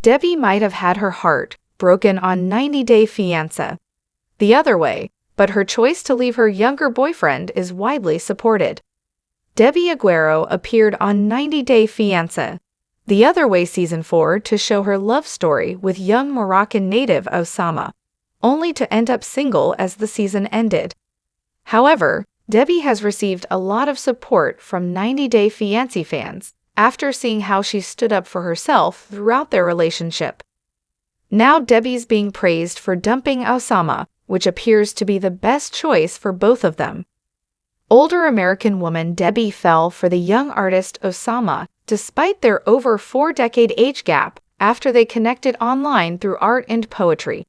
Debbie might have had her heart broken on 90 Day Fiancé the other way, but her choice to leave her younger boyfriend is widely supported. Debbie Aguero appeared on 90 Day Fiancé the other way Season 4 to show her love story with young Moroccan native Osama, only to end up single as the season ended. However, Debbie has received a lot of support from 90 Day Fiancé fans after seeing how she stood up for herself throughout their relationship. Now Debbie's being praised for dumping Osama, which appears to be the best choice for both of them. Older American woman Debbie fell for the young artist Osama despite their over 4-decade age gap after they connected online through art and poetry.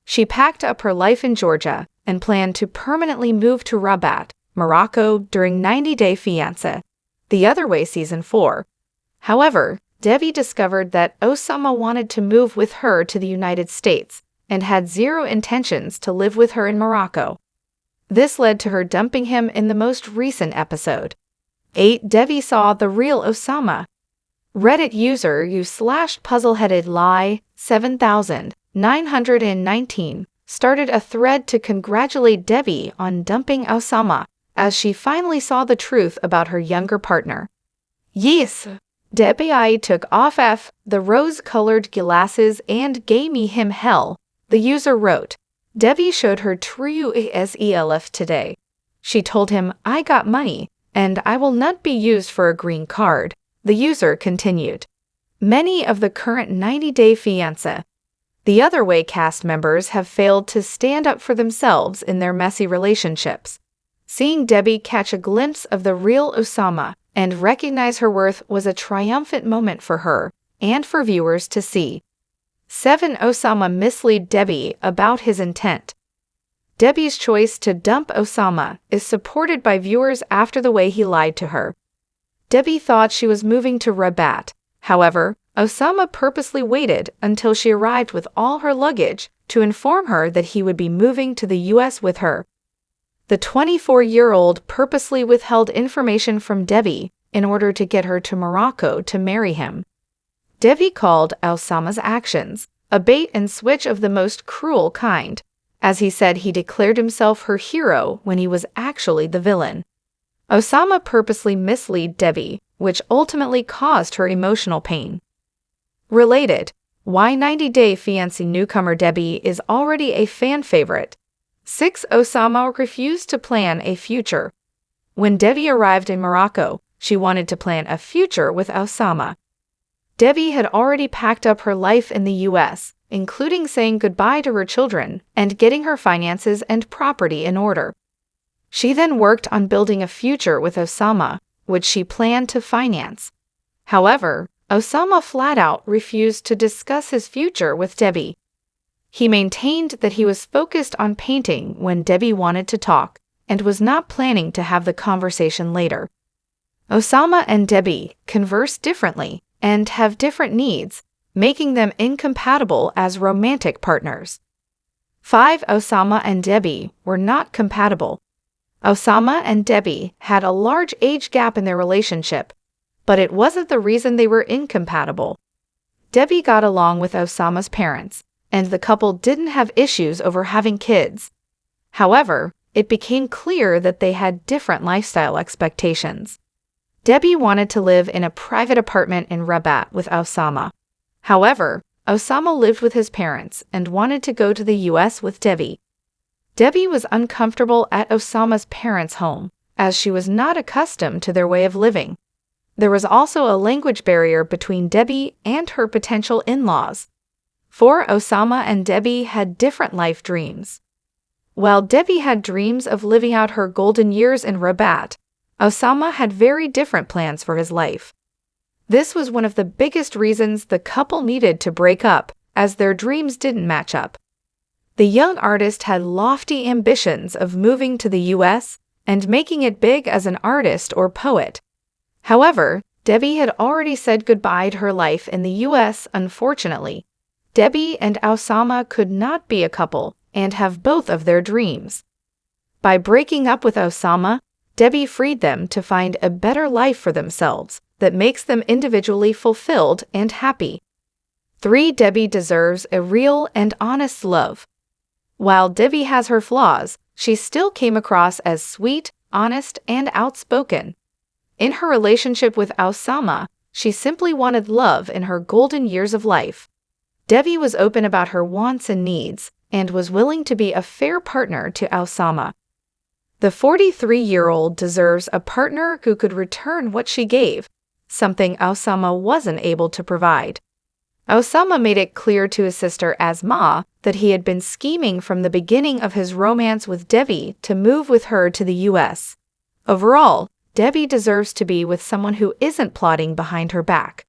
She packed up her life in Georgia and planned to permanently move to Rabat, Morocco during 90 Day Fiancé the other way Season 4. However, Debbie discovered that Osama wanted to move with her to the United States and had zero intentions to live with her in Morocco. This led to her dumping him in the most recent episode. 8. Debbie saw the real Osama. Reddit user u/puzzleheaded lie 7919 started a thread to congratulate Debbie on dumping Osama, as she finally saw the truth about her younger partner. Yes, Debbie I took off the rose-colored glasses and gave me him hell, the user wrote. Debbie showed her true self today. She told him, I got money, and I will not be used for a green card, the user continued. Many of the current 90 Day Fiancé the other way cast members have failed to stand up for themselves in their messy relationships. Seeing Debbie catch a glimpse of the real Osama and recognize her worth was a triumphant moment for her and for viewers to see. 7. Osama misled Debbie about his intent. Debbie's choice to dump Osama is supported by viewers after the way he lied to her. Debbie thought she was moving to Rabat. However, Osama purposely waited until she arrived with all her luggage to inform her that he would be moving to the US with her. The 24-year-old purposely withheld information from Debbie in order to get her to Morocco to marry him. Debbie called Osama's actions a bait and switch of the most cruel kind, as he said he declared himself her hero when he was actually the villain. Osama purposely misled Debbie, which ultimately caused her emotional pain. Related, why 90 Day Fiancé newcomer Debbie is already a fan favorite. 6. Osama refused to plan a future. When Debbie arrived in Morocco, she wanted to plan a future with Osama. Debbie had already packed up her life in the US, including saying goodbye to her children and getting her finances and property in order. She then worked on building a future with Osama, which she planned to finance. However, Osama flat out refused to discuss his future with Debbie. He maintained that he was focused on painting when Debbie wanted to talk and was not planning to have the conversation later. Osama and Debbie converse differently and have different needs, making them incompatible as romantic partners. 5. Osama and Debbie were not compatible. Osama and Debbie had a large age gap in their relationship, but it wasn't the reason they were incompatible. Debbie got along with Osama's parents, and the couple didn't have issues over having kids. However, it became clear that they had different lifestyle expectations. Debbie wanted to live in a private apartment in Rabat with Osama. However, Osama lived with his parents and wanted to go to the US with Debbie. Debbie was uncomfortable at Osama's parents' home, as she was not accustomed to their way of living. There was also a language barrier between Debbie and her potential in-laws. 4. Osama and Debbie had different life dreams. While Debbie had dreams of living out her golden years in Rabat, Osama had very different plans for his life. This was one of the biggest reasons the couple needed to break up, as their dreams didn't match up. The young artist had lofty ambitions of moving to the US and making it big as an artist or poet. However, Debbie had already said goodbye to her life in the US, unfortunately. Debbie and Osama could not be a couple and have both of their dreams. By breaking up with Osama, Debbie freed them to find a better life for themselves that makes them individually fulfilled and happy. 3. Debbie deserves a real and honest love. While Debbie has her flaws, she still came across as sweet, honest, and outspoken. In her relationship with Osama, she simply wanted love in her golden years of life. Debbie was open about her wants and needs, and was willing to be a fair partner to Osama. The 43-year-old deserves a partner who could return what she gave, something Osama wasn't able to provide. Osama made it clear to his sister Asma that he had been scheming from the beginning of his romance with Debbie to move with her to the US. Overall, Debbie deserves to be with someone who isn't plotting behind her back.